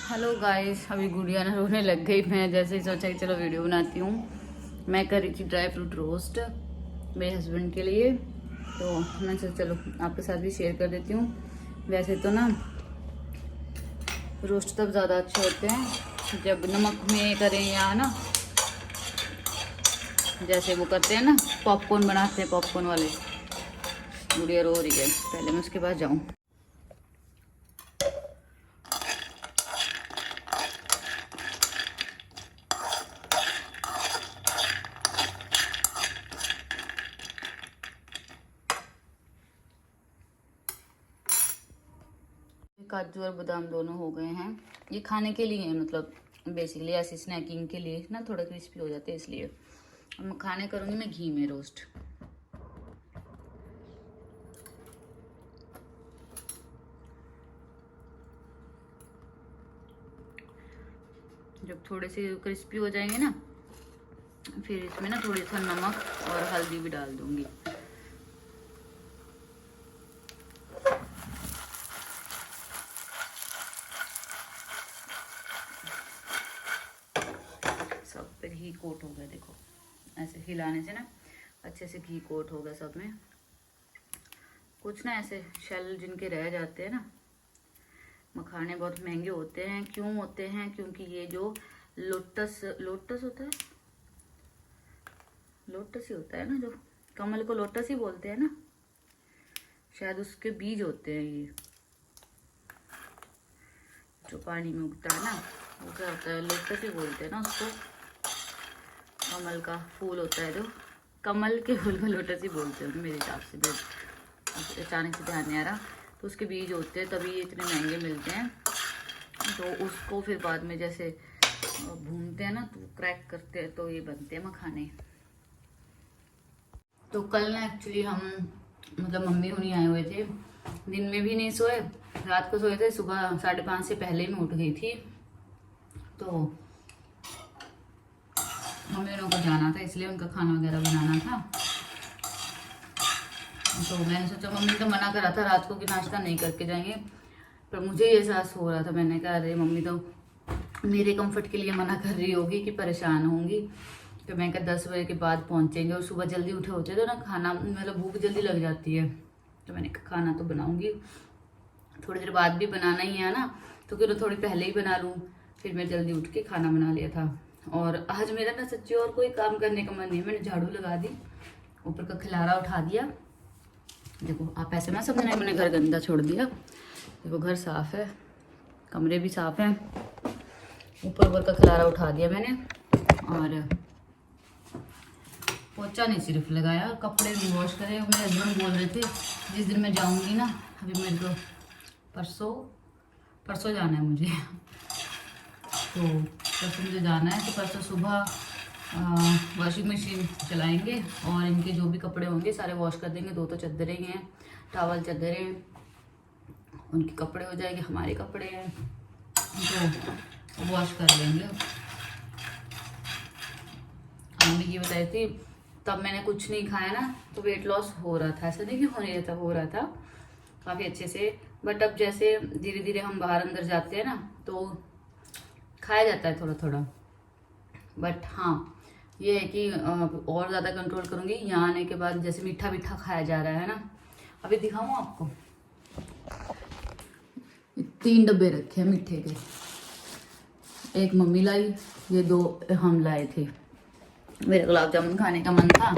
Hello guys, अभी गुड़िया ना रोने लग गई। मैं जैसे ही सोचा कि चलो वीडियो बनाती हूँ। मैं कर रही थी ड्राई फ्रूट रोस्ट मेरे हस्बैंड के लिए, तो मैं सोचा चलो आपके साथ भी शेयर कर देती हूँ। वैसे तो ना रोस्ट तब ज़्यादा अच्छे होते हैं जब नमक में करें, या ना जैसे वो करते हैं ना, पॉपकॉर्न बनाते हैं, पॉपकॉर्न वाले। गुड़िया रो रही है, पहले मैं उसके पास जाऊँ। काजू और बादाम दोनों हो गए हैं। ये खाने के लिए है, मतलब बेसिकली ऐसी स्नैकिंग के लिए ना, थोड़ा क्रिस्पी हो जाते हैं इसलिए। अब मैं खाने करूँगी मैं घी में रोस्ट। जब थोड़े से क्रिस्पी हो जाएंगे ना, फिर इसमें ना थोड़ी सा नमक और हल्दी भी डाल दूंगी। सब पे घी कोट हो गया, देखो ऐसे हिलाने से ना अच्छे से घी कोट हो गया सब में। कुछ ना ऐसे शेल जिनके रह जाते हैं ना, मखाने बहुत महंगे होते हैं। क्यों होते हैं? क्योंकि ये जो लोटस लोटस होता है, लोटस ही होता है ना, जो कमल को लोटस ही बोलते हैं ना, शायद उसके बीज होते हैं ये, जो पानी में उगता है ना, वो क्या होता है, लोटस ही बोलते हैं ना उसको। कमल का फूल होता है जो, कमल के फूल को लोटस ही बोलते हैं मेरे हिसाब से। तो अचानक से ध्यान नहीं आ रहा। तो उसके बीज होते हैं, तभी ये इतने महंगे मिलते हैं। तो उसको फिर बाद में जैसे भूनते हैं ना, तो क्रैक करते हैं, तो ये बनते हैं मखाने। तो कल ना एक्चुअली हम, मतलब मम्मी हुनी आए हुए थे, दिन में भी नहीं सोए, रात को सोए थे। सुबह 5:30 से पहले ही मैं उठ गई थी। तो मम्मी लोगों को जाना था, इसलिए उनका खाना वगैरह बनाना था। तो मैंने सोचा, मम्मी तो मना करा था रात को कि नाश्ता नहीं करके जाएंगे, पर मुझे ये एहसास हो रहा था। मैंने कहा अरे मम्मी तो मेरे कंफर्ट के लिए मना कर रही होगी कि परेशान होंगी। तो मैं कहा 10 बजे के बाद पहुंचेंगे, और सुबह जल्दी उठे होते तो ना खाना, मतलब भूख जल्दी लग जाती है। तो मैंने कहा खाना तो बनाऊंगी, थोड़ी देर बाद भी बनाना ही है ना, तो क्यों थोड़ी पहले ही बना लूँ। फिर मैं जल्दी उठ के खाना बना लिया था। और आज मेरा ना सच्ची और कोई काम करने का मन नहीं। मैंने झाड़ू लगा दी, ऊपर का खिलारा उठा दिया। देखो आप ऐसे ना समझना मैंने घर गंदा छोड़ दिया। देखो घर साफ है, कमरे भी साफ हैं, ऊपर का खिलारा उठा दिया मैंने। और पोछा नहीं सिर्फ लगाया, कपड़े भी वॉश करे। मेरे हस्बैंड बोल रहे थे जिस दिन मैं जाऊंगी ना, अभी मेरे को परसों जाना है मुझे। तो परसों मुझे जाना है, तो परसों सुबह वॉशिंग मशीन चलाएंगे और इनके जो भी कपड़े होंगे सारे वॉश कर देंगे। 2 तो चादरें हैं, टॉवल चादरें, उनके कपड़े हो जाएंगे, हमारे कपड़े हैं, तो वॉश कर लेंगे। मम्मी ये बताई थी, तब मैंने कुछ नहीं खाया ना, तो वेट लॉस हो रहा था। ऐसा नहीं कि हो नहीं रहा था, हो रहा था काफ़ी अच्छे से। बट अब जैसे धीरे धीरे हम बाहर अंदर जाते हैं ना, तो खाया जाता है थोड़ा थोड़ा। बट हाँ ये है कि और ज़्यादा कंट्रोल करूँगी यहाँ आने के बाद। जैसे मीठा मीठा खाया जा रहा है ना, अभी दिखाऊँ आपको। 3 डब्बे रखे हैं मीठे के, एक मम्मी लाई, ये 2 हम लाए थे। मेरा गुलाब जामुन खाने का मन था,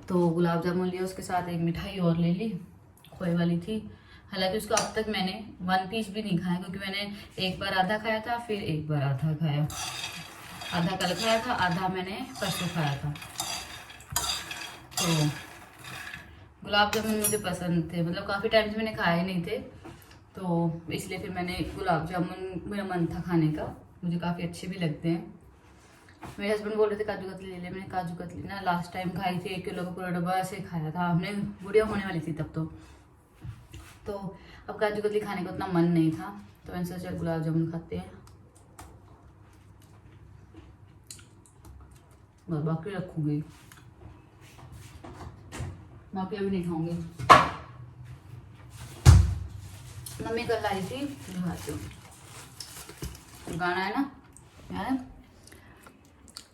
तो गुलाब जामुन लिया, उसके साथ एक मिठाई और ले ली, खोए वाली थी। हालांकि उसको अब तक मैंने 1 पीस भी नहीं खाया, क्योंकि मैंने एक बार आधा खाया था, फिर एक बार आधा खाया। आधा कल खाया था, आधा मैंने परसों खाया था। तो गुलाब जामुन मुझे पसंद थे, मतलब काफ़ी टाइम से मैंने खाए ही नहीं थे, तो इसलिए फिर मैंने गुलाब जामुन, मेरा मन था खाने का, मुझे काफ़ी अच्छे भी लगते हैं। मेरे हस्बैंड बोल रहे थे काजू कतली ले ले। मैंने काजू कतली ना लास्ट टाइम खाई थी, 1 किलो का पूरा डब्बा ऐसे खाया था हमने, गुड़िया होने वाली थी तब। तो अब काजू कतली खाने का उतना मन नहीं था, तो मैंने सोचा गुलाब जामुन खाते हैं। बाकी रखूंगी, बाकी अभी नहीं खाऊंगी। मम्मी कल लाई थी, दिखाती हूँ। गाना है ना यार,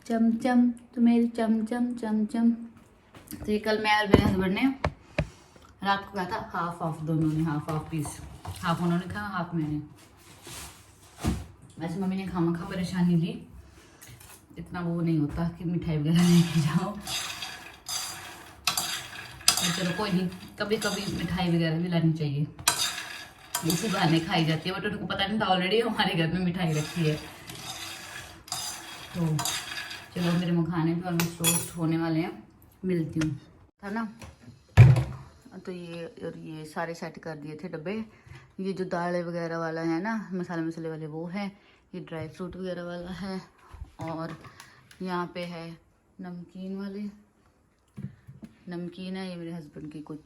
चम चम तो मेरी चम चम चम चम। तो ये कल मैं और मेरे हस्बैंड ने रात को खाया था, हाफ दोनों ने, हाफ पीस, हाफ उन्होंने खाया हाफ मैंने। वैसे मम्मी ने खामा खा परेशानी ली, इतना वो नहीं होता कि मिठाई वगैरह लेके जाओ, तो चलो कोई नहीं, कभी कभी मिठाई वगैरह भी लानी चाहिए, इसी बहाने खाई जाती है। बट उनको पता नहीं था ऑलरेडी हमारे घर में मिठाई रखी है। तो चलो मेरे मखाने भी ऑलमोस्ट रोस्ट होने वाले हैं, मिलती हूँ, था ना। तो ये सारे सेट कर दिए थे डब्बे। ये जो दाल वगैरह वाला है ना, मसाले वाले वो है, ये ड्राई फ्रूट वगैरह वाला है, और यहाँ पे है नमकीन वाले, नमकीन है। ये मेरे हस्बैंड की कुछ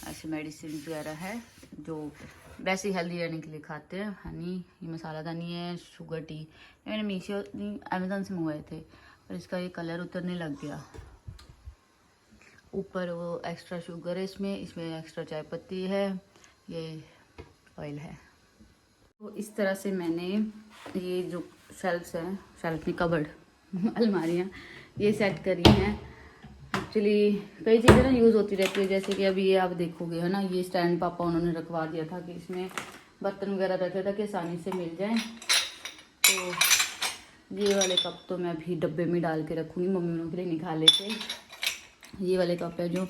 ऐसे मेडिसिन वगैरह है जो वैसे हेल्दी रहने के लिए खाते हैं। हनी, ये मसाला दानी है, शुगर टी, ये मैंने मीशो अमेज़न से मंगवाए थे, पर इसका ये कलर उतरने लग गया। ऊपर वो एक्स्ट्रा शुगर है इसमें एक्स्ट्रा चाय पत्ती है, ये ऑयल है। तो इस तरह से मैंने ये जो शेल्फ्स हैं, शेल्फ में कबर्ड अलमारियाँ ये सेट करी हैं। एक्चुअली कई चीज़ें ना यूज़ होती रहती है, जैसे कि अभी ये आप देखोगे है ना, ये स्टैंड पापा उन्होंने रखवा दिया था कि इसमें बर्तन वगैरह रखे था कि आसानी से मिल जाए। तो ये वाले कप तो मैं अभी डब्बे में डाल के रखूँगी, मम्मी उन्होंने के लिए निकाले थे। ये वाले कप है जो,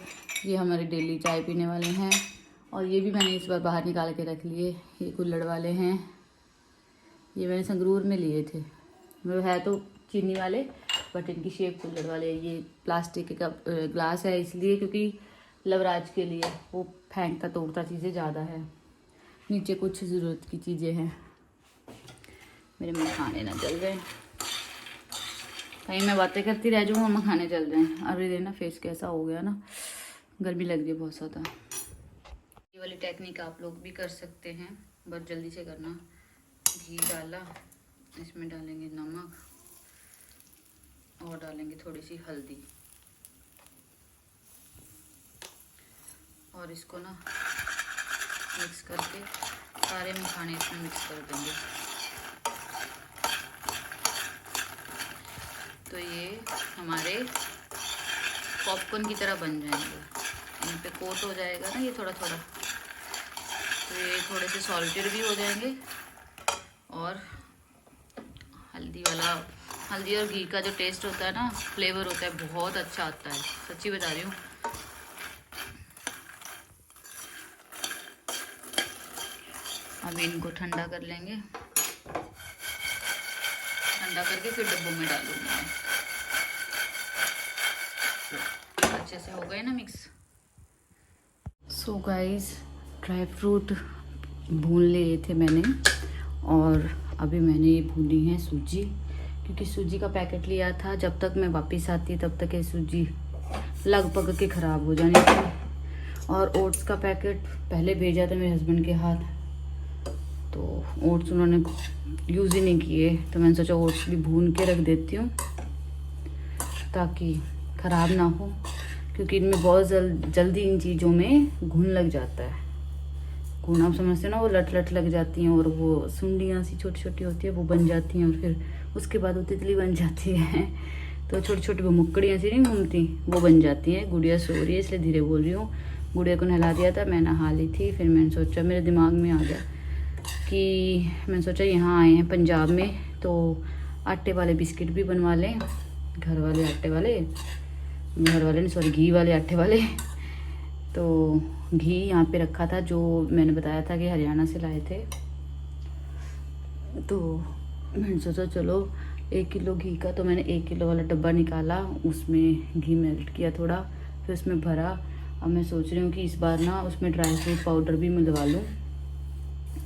ये हमारे डेली चाय पीने वाले हैं, और ये भी मैंने इस बार बाहर निकाल के रख लिए। ये कुल्हड़ वाले हैं, ये मैंने संगरूर में लिए थे, वो है तो चीनी वाले बट इनकी शेप कुल्हड़ वाले। ये प्लास्टिक का ग्लास है इसलिए क्योंकि लवराज के लिए, वो फेंकता तोड़ता चीज़ें ज़्यादा है। नीचे कुछ ज़रूरत की चीज़ें हैं। मेरे मखाने ना जल जाए, कहीं मैं बातें करती रह जाऊँ, मखाने जल जाएँ। अभी देखना फेस कैसा हो गया ना, गर्मी लग रही है बहुत ज़्यादा। ये वाली टेक्निक आप लोग भी कर सकते हैं, बस जल्दी से करना। घी डाला, इसमें डालेंगे नमक और डालेंगे थोड़ी सी हल्दी, और इसको ना मिक्स करके सारे मखाने इसमें मिक्स कर देंगे। तो ये हमारे पॉपकॉर्न की तरह बन जाएंगे, इन पे कोट हो जाएगा ना ये थोड़ा थोड़ा, तो ये थोड़े से सॉल्टेड भी हो जाएंगे। और हल्दी और घी का जो टेस्ट होता है ना, फ्लेवर होता है, बहुत अच्छा आता है, सच्ची बता रही हूँ। अब इनको ठंडा कर लेंगे, ठंडा करके फिर डब्बों में डालूंगी मैं। अच्छे से हो गए ना mix. So guys, dry fruit भून लिए थे मैंने, और अभी मैंने ये भूनी है सूजी, क्योंकि सूजी का पैकेट लिया था, जब तक मैं वापस आती तब तक ये सूजी लगभग के ख़राब हो जानी थी। और ओट्स का पैकेट पहले भेजा था मेरे हस्बैंड के हाथ, तो ओट्स उन्होंने यूज़ ही नहीं किए, तो मैंने सोचा ओट्स भी भून के रख देती हूँ ताकि ख़राब ना हो, क्योंकि इनमें बहुत जल्दी इन चीज़ों में घुन लग जाता है। घुन आप समझते हो ना, वो लट लग जाती हैं, और वो सुंडियाँ सी छोटी छोटी होती है, वो बन जाती हैं, और फिर उसके बाद वो तितली बन जाती है। तो छोटी छोटी वो मुक्कड़ियाँ सी नहीं घूमती, वो बन जाती हैं। गुड़िया सो रही है इसलिए धीरे बोल रही हूँ। गुड़िया को नहला दिया था, मैं नहा ली थी, फिर मैंने सोचा, मेरे दिमाग में आ गया कि मैंने सोचा यहाँ आए हैं पंजाब में तो आटे वाले बिस्किट भी बनवा लें, घर वाले आटे वाले, घर वाले नहीं सॉरी घी वाले आटे वाले। तो घी यहाँ पे रखा था, जो मैंने बताया था कि हरियाणा से लाए थे, तो मैंने सोचा चलो 1 किलो घी का, तो मैंने 1 किलो वाला डब्बा निकाला, उसमें घी मेल्ट किया थोड़ा, फिर उसमें भरा। अब मैं सोच रही हूँ कि इस बार ना उसमें ड्राई फ्रूट पाउडर भी मिलवा लूँ,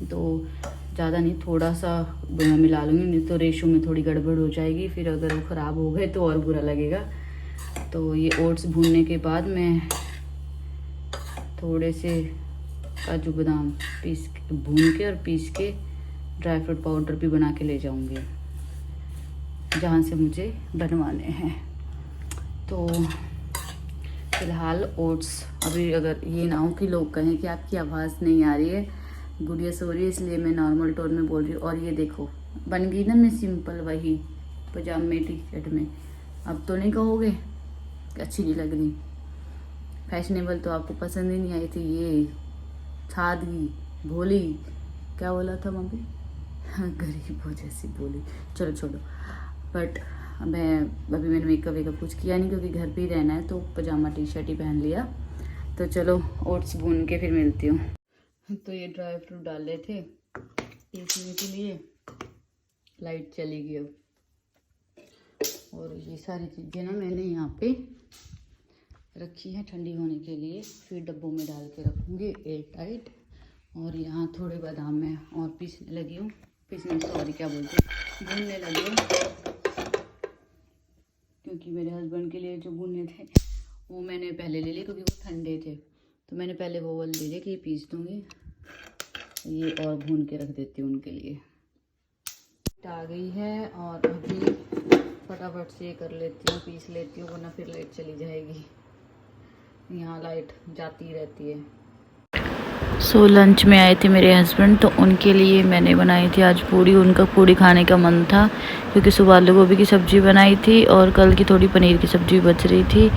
तो ज़्यादा नहीं थोड़ा सा मिला लूँगी, नहीं तो रेशो में थोड़ी गड़बड़ हो जाएगी, फिर अगर वो ख़राब हो गए तो और बुरा लगेगा। तो ये ओट्स भूनने के बाद मैं थोड़े से काजू बादाम भून के और पीस के ड्राई फ्रूट पाउडर भी बना के ले जाऊंगी जहाँ से मुझे बनवाने हैं। तो फ़िलहाल ओट्स, अभी अगर ये ना हो कि लोग कहें कि आपकी आवाज़ नहीं आ रही है, गुड़िया सो रही है इसलिए मैं नॉर्मल टोन में बोल रही हूँ। और ये देखो बन गई ना मैं सिंपल वही पजामे टी शर्ट में। अब तो नहीं कहोगे कि अच्छी नहीं लग रही। फैशनेबल तो आपको पसंद ही नहीं आई थी, ये सादगी भोली, क्या बोला था मम्मी, गरीबों जैसी बोली। चलो छोड़ो। बट मैं अभी मैंने मेकअप वेकअप कुछ किया नहीं क्योंकि घर पे ही रहना है, तो पजामा टी शर्ट ही पहन लिया। तो चलो ओट्स भून के फिर मिलती हूँ। तो ये ड्राई फ्रूट डाले थे पीसने के लिए, लाइट चली गई अब। और ये सारी चीज़ें ना मैंने यहाँ पे रखी है ठंडी होने के लिए, फिर डब्बों में डाल के रखूँगी एयर टाइट। और यहाँ थोड़े बादाम मैं और पीसने लगी हूँ, सॉरी क्या बोलते हैं, भूनने लगी हूँ, क्योंकि मेरे हस्बैंड के लिए जो भुने थे वो मैंने पहले ले लिए क्योंकि वो ठंडे थे। तो मैंने पहले वो वाले ले लिए कि ये पीस दूँगी, ये और भून के रख देती हूँ उनके लिए। आ गई है और अभी फटाफट से कर लेती हूँ, पीस लेती हूँ, वरना फिर लाइट चली जाएगी। यहाँ लाइट जाती रहती है। सो लंच में आए थे मेरे हस्बैंड, तो उनके लिए मैंने बनाई थी आज पूड़ी। उनका पूड़ी खाने का मन था क्योंकि सुबह आलू गोभी की सब्ज़ी बनाई थी और कल की थोड़ी पनीर की सब्ज़ी बच रही थी।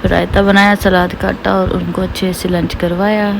रायता बनाया, सलाद काटा और उनको अच्छे से लंच करवाया।